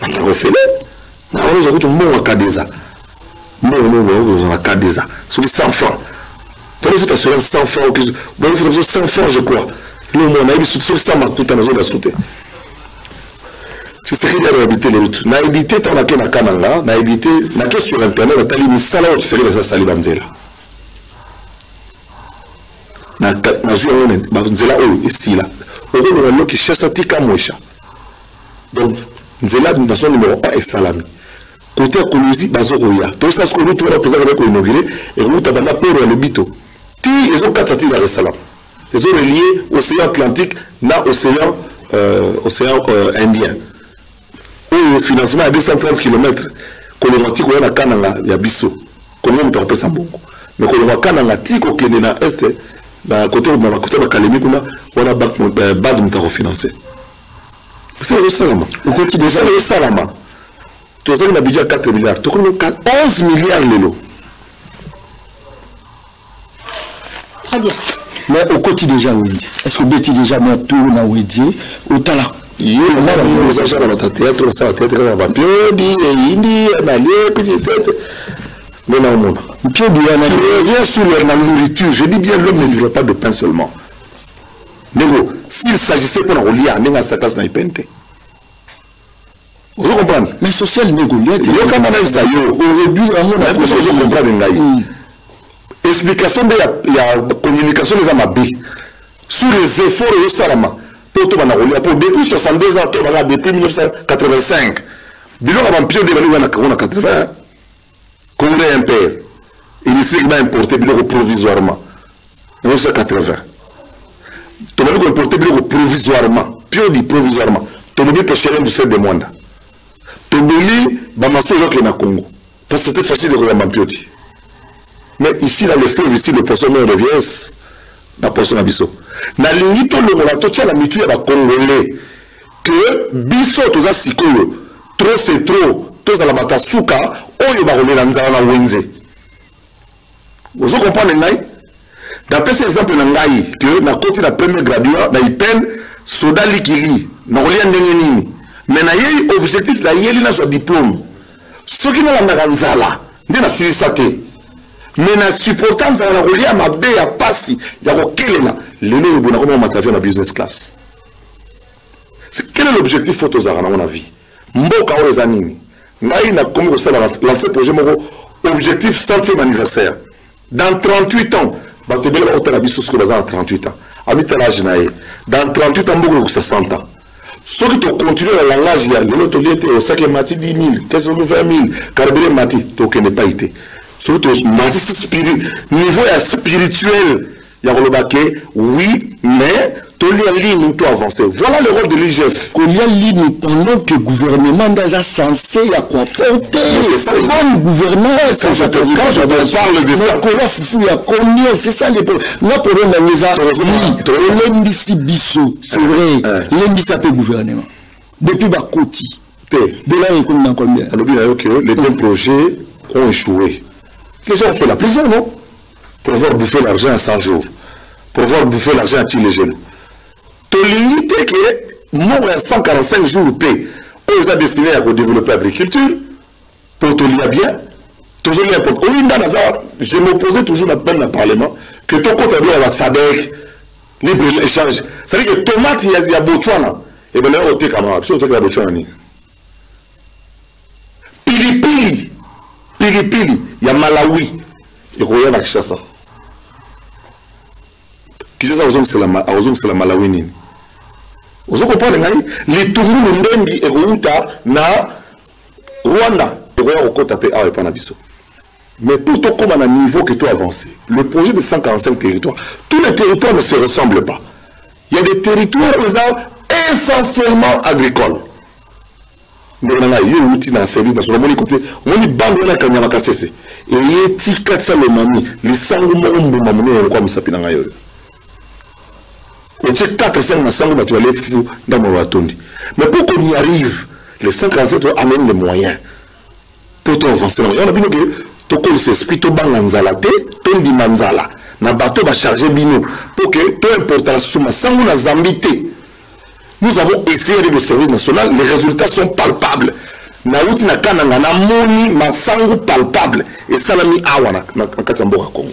Maintenant, on fait les. On a un bon à Kadeza. Non, à Kadeza. C'est 100 francs. Tu as fait assurer 100 francs. On a fait 100 francs, je crois. Nous, on a eu 100 francs à la zone de la sauté. C'est ce qu'il y a réhabilité les routes. Na édité tant que na kananga, na édité na que sur internet, na tali misala au tseri les sali banzela. Na zua one banzela o ici là. Au lieu de qui cherche tika moisha. Donc nzela na son numéro 1 est salami. Côté Kolosi bazokoya. Tout ça ce que nous tout la président avec inauguré et nous tabana pour le bito. Ti ils ont 4 satellites à Salam. Ils ont relié océan Atlantique na océan Indien. Le financement à 230 km, qu'on a dit qu'on a Kananga, il y a Bissau, qu'on a un peu sans bon. Mais qu'on a Kananga, Tiko, qui est dans l'Est, côté de la Calémie, on a bad de financé. C'est le Salama. On continue de faire le Salama. tu as un budget à 4 milliards. Tu as 11 milliards l'élo. Très bien. Mais au quotidien déjà, oui. Est-ce que vous êtes déjà moi tout na Wedi ou t'as la il y a un théâtre, ça théâtre na papier, dit indi na lié petit tête. Mais non mon. Puis on revient sur la nourriture. Je dis bien l'homme ne vivra pas de pain seulement. Mais bon, s'il s'agissait pour la lier à n'enga sa casse na ipente. Vous comprenez? mais social négolier. Il y a quand même ça yo. Aujourd'hui vraiment on a plus de comprendre ngai. Explication de la communication des amabis sur les efforts de Salama pour tout depuis 62 ans depuis 1985 bilo ka bampio de bali wana 80 Congrès impère il s'est importé bilo provisoirement 1980 to bali ko importer bilo provisoirement pio di provisoirement to bali pêcher du sel de monde to bali ba masozo ke na Congo parce que c'était facile de ko bampio di. Mais ici, dans le fleuve, ici, le poisson meurt de vieillesse. La poisson abisso. Dans l'ingito, le molato, tient la mitu à la Congolais. Que bisso, tout ça, si trop c'est trop, tout ça, la matasuka, oyo va rouler dans la wenze. Vous comprenez, Ngai? D'après cet exemple, Ngai, que na côté la première graduat, na ipen, soda likili, na rouler en nengenini. Mais na yé, objectif, la yé, na soit diplôme. Ce qui n'a la naganzala, n'est na sirisate. Mais na supportant ça la relier à ma bé à passi ya ko kelela lelo yo bona comment matavion na business class. C'est quel est l'objectif photo za na mon avis mboka o ezanini ngai na comme ça lancer projet moko objectif 100e anniversaire dans 38 ans ba te bela hôtel abisso ce que dans 38 ans ami l'âge nae dans 38 ans mboko ko 60 ans ceux qui continuent la langage ya lelo to liete au 5e mati 10 000 15 000 20 000 carburé mati to que ne pas été surtout niveau spirituel il y a oui mais tout les lignes tout avancer voilà le rôle de l'IGF qu'il y a ligne pendant que le gouvernement est censé y comporter bonne gouvernance quand je parle de ça il y a combien c'est ça les problèmes non problème c'est vrai l'embissé peut gouvernement depuis Bakoti de là il y a combien les deux projets ont échoué. Les gens ont fait la prison, non? Pour avoir bouffé l'argent à 100 jours. Pour avoir bouffé l'argent à Tilégel. Tu limites que mort à 145 jours paix. On a destiné à développer l'agriculture. Pour te lire bien. Toujours l'important. Je m'opposais toujours à peine dans le Parlement que ton compte à la SADC, libre-échange. C'est-à-dire que tomate, il y a Botswana. Et bien là, on est comme ça. On est Botswana. Pilipili. Pilipili, il y a Malawi, il y a Kinshasa. Kinshasa, c'est la Malawi. Vous comprenez, les Tungu Ndembi et Routa na Rwanda, et Rwanda au côté à Panabiso. Mais pour tout comme à un niveau que tu avances, le projet de 145 territoires, tous les territoires ne se ressemblent pas. Il y a des territoires essentiellement agricoles. Mais on a eu un service national. On a bande na kanyama kasese. Et yeti 400 le mami, les sangu mo mamune kwa musapina ngayo. On check 400 na sangu tu aller fou dans mon ratondi. Mais pour qu'on y arrive, les 147 amènent les moyens pour avancer. On a bien que to ko l'esprit to banganzala te, to ndi manzala. Na bateau va charger bino pour que peu importe suma sangu na zambité. Nous avons essayé avec le service national, les résultats sont palpables. Naouti na kananga na moni masangu palpable et salami awana na Katamboka Congo.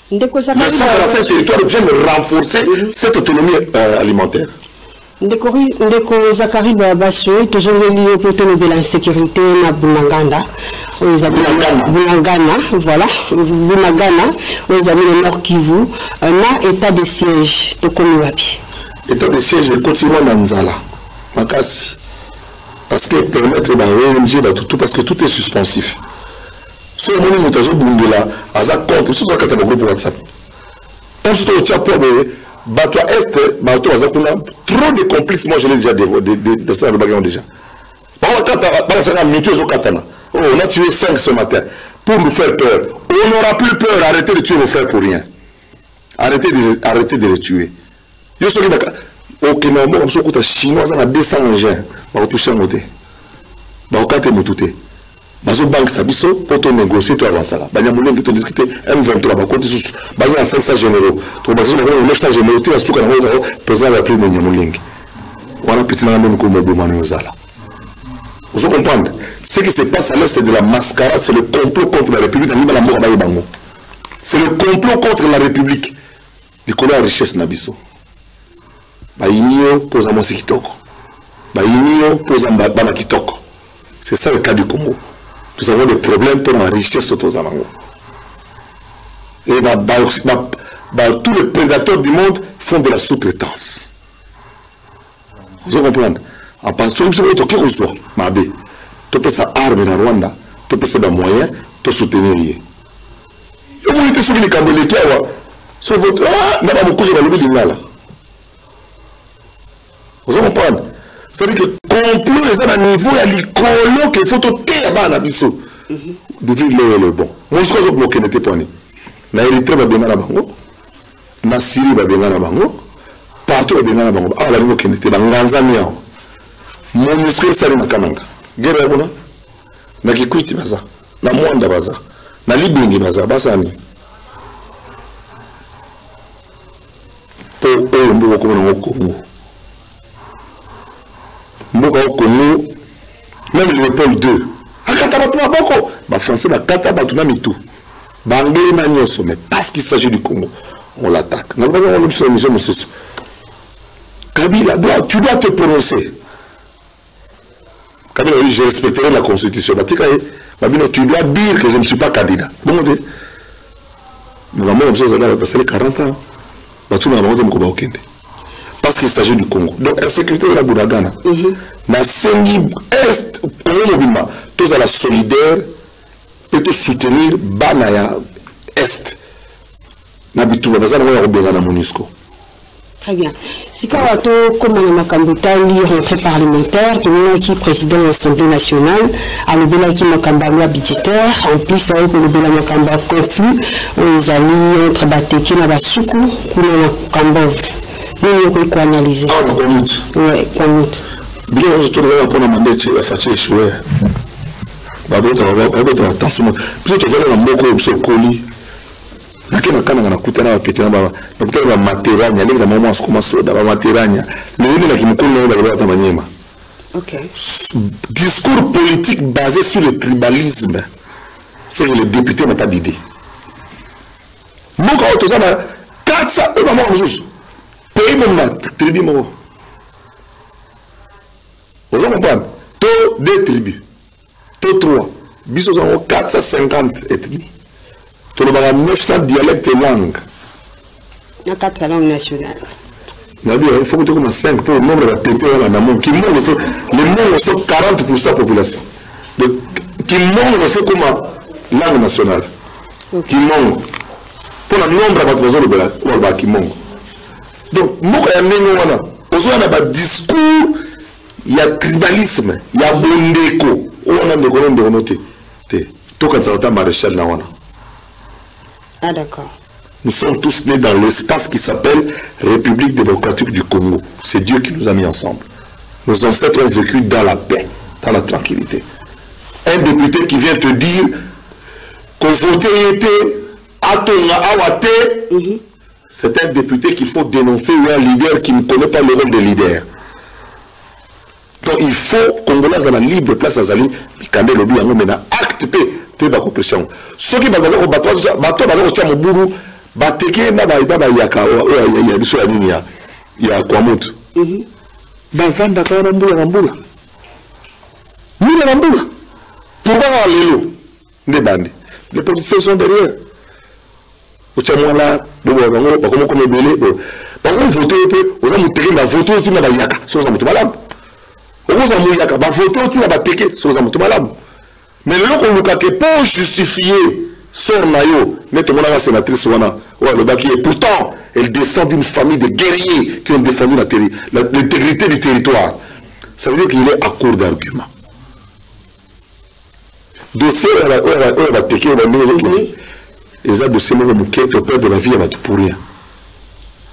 Le 145 territoires viennent renforcer cette autonomie alimentaire. Ndeko Zakari Babasso, toujours lié pour tenir l'insécurité na Bunagana. Bunagana, voilà. Bunagana, vous avez le Nord Kivu, na état de siège de Komiwapi. État de siège continue dans Nzala, Makasi. Parce que permettre d'ONG, tout, parce que tout est suspensif. Si on a montage Bungela, à za compte, si on a un groupe WhatsApp. On se trouve pour Bato Est, Bato Azakuna, trop de complices, moi je l'ai déjà de ça, le bagage déjà. On a tué 5 ce matin pour nous faire peur. On n'aura plus peur, arrêtez de tuer vos frères pour rien. Arrêtez de les tuer. Je suis au Kenya, on a chinois, on a 200 engins. On a touché un moté. On a touché bazo banque sabiso pour te négocier tu avances là banyamulenge to discuter M23 ba compte sous bazo à 500 généraux to bazo na 900 généraux tu asuka na président la plus banyamulenge wana petit na même comme bomano yozala. Vous comprenez? Ce qui se passe à l'est, c'est de la mascarade, c'est le complot contre la République. C'est le complot contre la République. Du coup, la richesse nabiso. Baïnio pose à Monsi Kitoko. Baïnio pose à Bana Kitoko. C'est ça le cas du Congo. Nous avons des problèmes pour la richesse autozamango. Et tous les prédateurs du monde font de la sous-traitance. Vous comprenez? En partir de ce moment, tu peux faire arme dans Rwanda, tu peux faire des moyens, tu peux soutenir. Et vous êtes sur les Cambodgiens qui sont votre. Ah, n'a pas beaucoup de lingala. Vous comprenez? C'est-à-dire que complot est à un niveau, il y a l'icolo qu'il faut tout faire à Nabiso. D'ouvrir le bon. Moi, je crois que je n'étais pas né. Na Érythrée va bien à la bango. Na Syrie va bien à la bango. Partout va bien à la bango. Ah, la bango qui n'était pas Nganzamia. Mon esprit sali na kananga guerre bona na kikuiti baza na mwanda baza na libingi baza basani po o mbuko ko na Congo mbuko Congo même Léopold II akata batu maboko ba français ba kata batu na mitu bangé na nyoso mais parce qu'il s'agit du Congo on l'attaque na ba on mission monsieur Kabila tu dois te prononcer. Kabila, je respecterai la constitution. Tu dois dire que je ne suis pas candidat. Bon, nous avons passé les 40 ans. Parce qu'il s'agit du Congo. Donc, la sécurité de la Boudagana. La Sengi Est, tous à la solidaire, et soutenir Banaya Est. N'habitons pas à la MONUSCO. Très bien. Si Kawato, comme on a Kambutali, rentrée parlementaire, de qui président de l'Assemblée nationale, à l'Obéla qui Makamba budgétaire, en plus, avec l'Obéla Makamba conflit, aux alliés entre Bateki et Basuku, Koulana Kambov. Nous avons quoi analyser. Ah, on a oui, Kwamut. Bien, je te donne un mandat, tu vas faire échouer. Attention. Puis tu vas faire un mot comme ce colis. Nakena kana na kutana wapitana baba nakutana ba materanya leza mama asikoma soda ba materanya leo na kimkono na baba tamanyema. OK. Discours politique basé sur le tribalisme. C'est que le député n'a pas d'idée. Moko tozana 400 maman juste. Pays mon tribu mo. Vous comprenez? To 2 tribus. To 3. Biso ont 450 ethnies. Tu as 900 dialectes et langues. Il y a 4 langues nationales. Il faut que tu aies 5 pour le nombre de tétés dans le monde. Les monde sont 40% de la population. Qui monde fait comme langue nationale. Qui monde. Pour le nombre de personnes de la qui monde. Donc, moi, il y a un discours, il y a tribalisme, il y a bondeko. On a des notés. Tout comme ça, maréchal na wana. Ah d'accord. Nous sommes tous nés dans l'espace qui s'appelle République démocratique du Congo. C'est Dieu qui nous a mis ensemble. Nos ancêtres ont vécu dans la paix, dans la tranquillité. Un député qui vient te dire qu'on votait était à ton awate, c'est un député qu'il faut dénoncer ou un leader qui ne connaît pas le rôle des leaders. Donc il faut qu'on Congolais à la libre place à Zali, Mikande Lobi, maintenant acte P. Ceux qui ont bateau au Bourou, Bateke, Naba Yaka, il y a Kwamut. Van Dakar, Ramboula. Nous, Ramboula. Pourquoi les lots? Les bandits. Les policiers sont derrière. Au Tchamoula, comment on est belé. Par contre, voter, vous avez voté, voter aussi dans Yaka, sur les Amoutomalam. Vous avez Yaka, voter aussi dans Bateke, sur les Amoutomalam. Mais le qu'on nous a pour justifier son maillot, mettons la sénatrice Wana, le Baki, et pourtant, elle descend d'une famille de guerriers qui ont défendu l'intégrité du territoire. Ça veut dire qu'il est à court d'arguments. Dossier, on va tecker, on va mettre les autres dossiers, on va bouquer, au père de la vie, on va tout pour rien.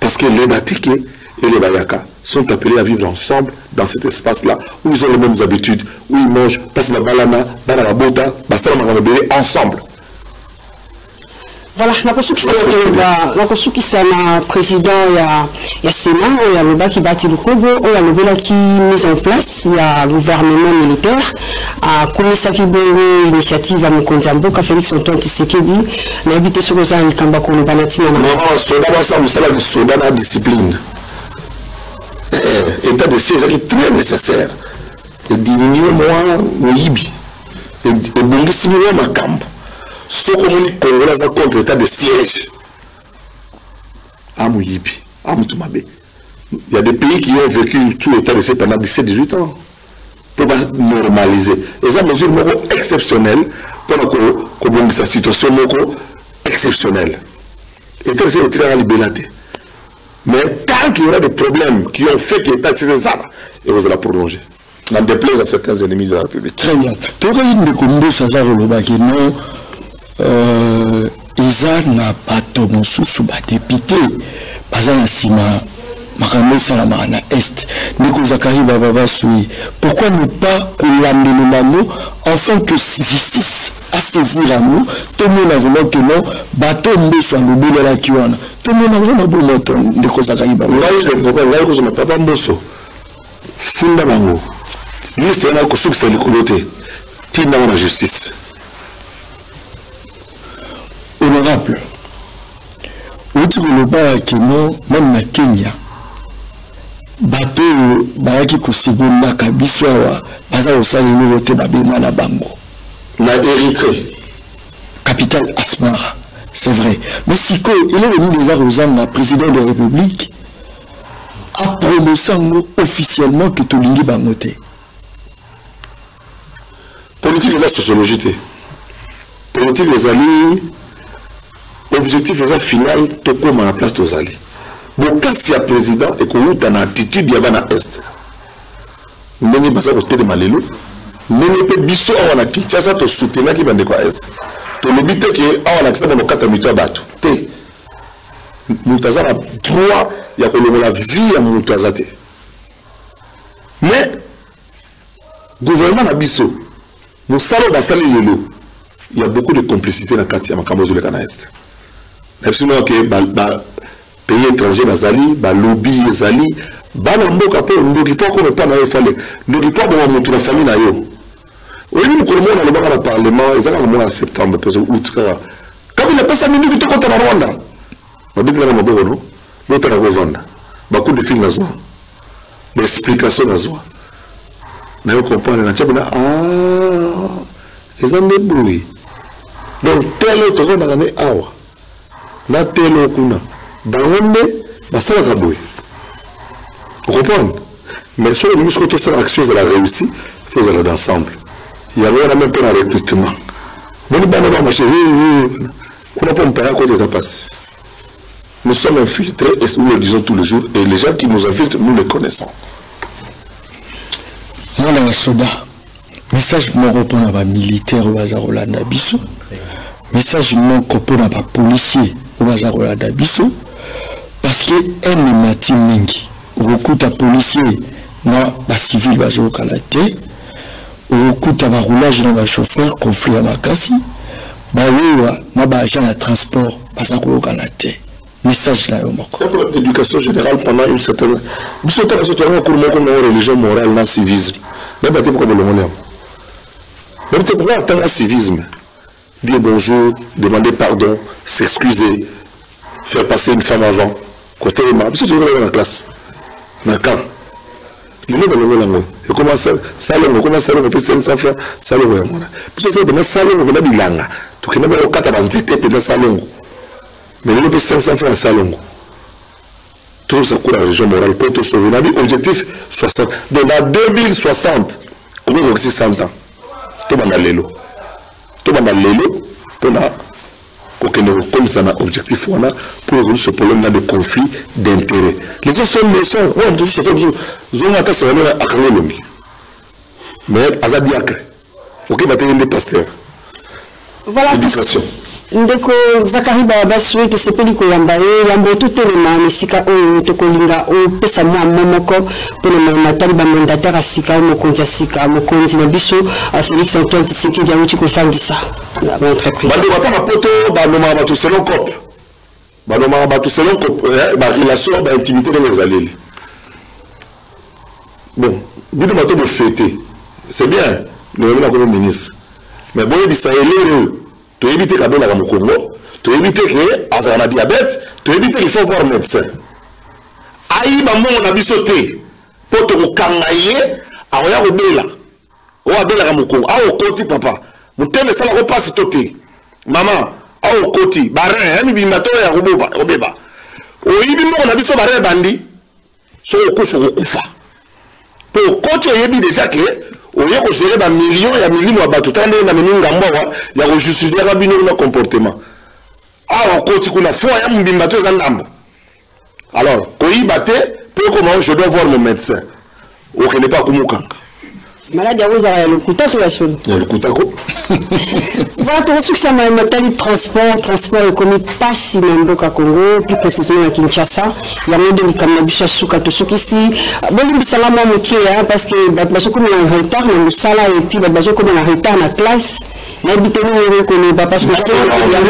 Parce que les Bateke et les Bayaka sont appelés à vivre ensemble dans cet espace-là, où ils ont les mêmes habitudes, où ils mangent, passent la balana, la bota, ensemble. Voilà, nakusukisa na président ya Sénat, il y a le bas qui bâtit le Congo, il y a le bas qui mise en place, il y a le gouvernement militaire, à Komisa qui bongo initiative à Mokonzambo, qu'a Félix Antoine Tshisekedi, l'invité sur les ans, Kamba Kono Banatina. Non, ça me soldat la discipline. État de siège qui est très nécessaire. Et diminuer moi, le Libi. Et bongissimo ma camp. Ce qu'on dit Congolais contre l'état de siège. Amouyibi, Amoutumabe. Il y a des pays qui ont vécu tout l'état de siège pendant 17-18 ans. Pour normaliser. Et ça, mesure exceptionnelle pour que cette situation exceptionnelle. Et c'est le tirage à libératé. Mais tant qu'il y aura des problèmes qui ont fait que l'État c'est ça, et vous allez prolonger. N'en déplaise à certains ennemis de la République. Très bien. Tu aurais une de Combo Sazar au Lobaki, non? Isa n'a pas ton sous député. Pas un sima. Maramé Salamana Est. Nico Zakari Baba Soui. Pourquoi ne pas l'amener le mano afin que justice a saisi l'amour? Tout le monde a voulu que non, bateau ne soit le bout de la Kiwana. Tout le monde a voulu que non, Nico Zakari Baba. Là, je ne peux pas m'osso. Funda Mango. Lui, c'est un coup sur le couloté. Tina la justice. Honorable. Outre le bas qui non, même na Kenya. Bateau baraki kusigunda kabisa wa baza osali lote babema na bango na Érythrée capitale Asmara, c'est vrai, mais si quoi il est venu les arrosants président de la République a prononcé officiellement que Tolingi bangote politique les sociologie politique les alliés objectif les final to comme à la place aux alliés. Bon, quand il y a président et qu'on a une attitude, il y a un est. Nous n'avons pas ça au de Malélo. Nous n'avons pas biso à la Kinshasa to soutenir qui va de quoi est. To le but que à la Kinshasa dans 4 minutes à battre. Nous avons droit il y a que la vie à mon toisate. Mais gouvernement na biso, nous savons dans sali yelo. Il y a beaucoup de complicité dans Katia Makamozo le Canaest. Absolument que pays étrangers bazali, lobby bazali, mboka po ndoki po ko pas na yo fale. Ndoki po bon mutu na famille na yo. Oui, nous connaissons le bas parlement, exactement le mois de septembre, peut-être août. Quand il a pas ça minute to contre na Rwanda. On dit que la maboko no, l'autre na Rwanda. Beaucoup de films na zo. L'explication na zo. Na yo comprendre na tchaba ils ont des bruits. Donc tel autre zone na ne awa. Na tel okuna. Bangonde, ça va kaboué. Vous comprenez? Mais sur le muscle, toute cette action, elle a réussi, il faut aller ensemble. Il y a même pas un recrutement. On n'a pas me payer à cause de ça passe. Nous sommes infiltrés et nous le disons tous les jours. Et les gens qui nous infiltrent, nous les connaissons. Moi, la soda, message mon repos à militaire au bazar Rolanda Bisso. Message mon repos à policier au bazar Rolanda Bisso. Parce que un mati mingi okuta policier na ba civil bazo kalate okuta ba roulage na ba chauffeur conflit à makasi ba wewa na ba agent de transport bazako kalate message là yo moko c'est pour l'éducation générale pendant une certaine biso ta so tono ko moko na religion morale na civisme mais ba te ko le monnaie mais te pour attendre civisme dire bonjour demander pardon s'excuser faire passer une femme avant côté de ma, parce que tu es dans la classe. D'accord. Il est dans le monde. Et comment ça, salon, comment salon, puis c'est ça fait salon. Puis c'est dans salon, on a bilanga. Tu connais pas le 90 puis dans salon. Mais le plus 500 francs salon. Tout ça court la région morale pour te sauver. Objectif 60. Donc dans 2060, comment on aussi 100 ans. Tout le monde a l'élo. Tout le monde a l'élo pour la comme ça, un objectif pour résoudre ce problème de conflit d'intérêt. Les gens sont méchants. On dit que ils ont attaqué sur le mais Azadiak. Ok, bah, t'es des pasteurs. Voilà. L'éducation. ndeko Zakari Babasso to sepeli ko yambaye yambo tutelema mesika o tokolinga o pesa mwa momoko pour le matali ba mandataire asika mo konja sika mo konji na biso Félix Antoine Tshisekedi amuti ko fandisa na entreprise bande batama poto ba noma ba to selon cop ba noma ba to selon cop ba relation ba intimité les alliés bon bido mato de fêter c'est bien le comme ministre mais bon il ça élève tu évites la bonne à mon Congo, tu évites que à diabète, tu évites qu'il faut voir un médecin. Aïe, maman, on a sauté pour te recangailler à rien au Bela. Ou à Bela Ramoko, à au côté, papa. Mon thème, ça va repasser toté. Maman, à au côté, barin, un bimato et à Robeba. Au Ibimo, on a vu son barin bandi, sur le coup, sur le Koufa. Pour côté, il y a déjà que. On y a géré des millions et des millions de bateaux. Il y a justifié le comportement. Alors, quand on a fait un bateau, alors, quand il battait, comment je dois voir mon médecin. On ne connaît pas comment. Malade, vous avez le coup de la chose. Le coup de voilà, tu reçois que ça m'a dit transport économique pas si même au Congo, plus précisément à Kinshasa. Il y a même des cannabis à Soukato ici. Bon, il y a un moqué, parce que Batbaso comme un retard, dans le salaire, et puis Batbaso comme un retard dans la classe. Mais habitez-nous, on ne connaît pas parce que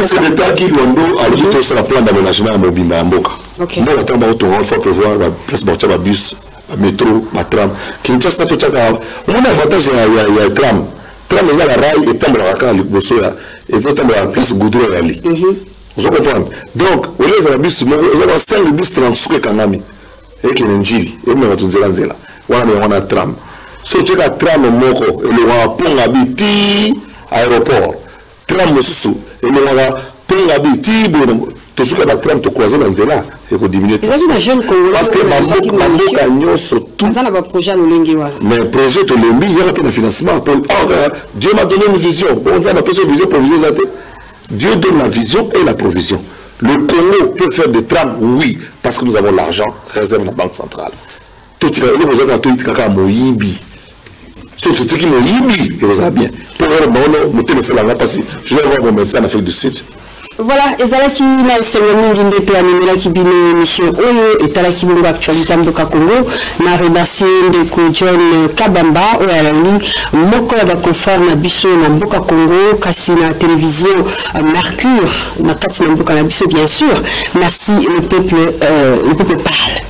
c'est l'État qui a dit tout ça, la plan d'aménagement à Mobimba, à Mboka. Ok. Bon, le temps il faut prévoir la place de bus, métro, tram. Kinshasa, tout ça, on a un avantage, il y a tram. Tram, il y a la rail et tram, et la place goudron. Vous comprenez? Donc, on a un bus, on a 5 bus 30 sous les Kanami. Et qui est un gili. Et on a tout zélanzela. On a tram. Si tu as tram, moko, et le pont habiti aéroport. Tram, sous, et le pont habiti, tout ce que la tram te croise dans zéla. Et qu'on diminue. Parce que Mamboka Nyon surtout. Mais le projet de l'EMI, il y a un financement. Dieu m'a donné une vision. On a appelé une vision provision. Dieu donne la vision et la provision. Le Congo peut faire des trams, oui, parce que nous avons l'argent réservé dans la Banque centrale. Tout ce qui est Moïbi. C'est tout ce qui est Moïbi, et vous avez bien. Pour je vais voir mon médecin en Afrique du Sud. Voilà, ezalaki na esengo mingi nde animelaki bino émission oyo etalaki bongo actualité mboka Congo na remercier ndeko John Kabamba oyo alali moko ya baconfrère na biso na mboka Congo kasi na télévision Mercure na kati na mboka na biso bien sûr. Merci le peuple parle.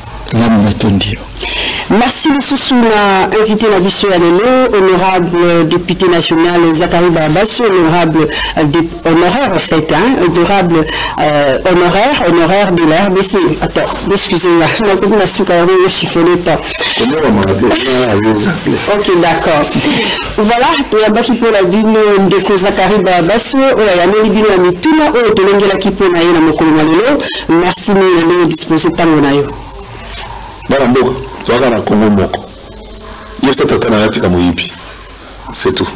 Merci le Sousouna, invité la Bisso Alelo, honorable député national Zakari Babasso, honorable honoraire en fait, honorable honoraire de l'RBC. Attends, excusez-moi, on a su quand même chiffonner tant. Ok, d'accord. Voilà, il y a qui pour la bino de Zakari Babasso, il y a un bino à Mituna, il y a un qui pour la Mokolmalelo. Merci, nous disposer de Tamonayo. C'est tout.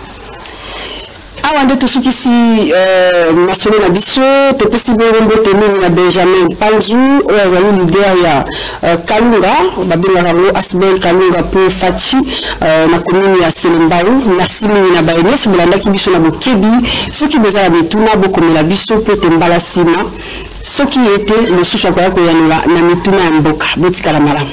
Avant de tout ce qui est national na biso, te possible de tenir na Benjamin Panzou, ou azali leader ya Kalunga, babina rango Asbel Kalunga pour Fachi na commune ya Selembao. Merci mini na baïno, si bolanda ki biso na bokebi, ceux qui bezala mituna bokomela biso pour tembala sima, ceux qui étaient le sous-champion ko yanula na mituna mboka, botika la malam.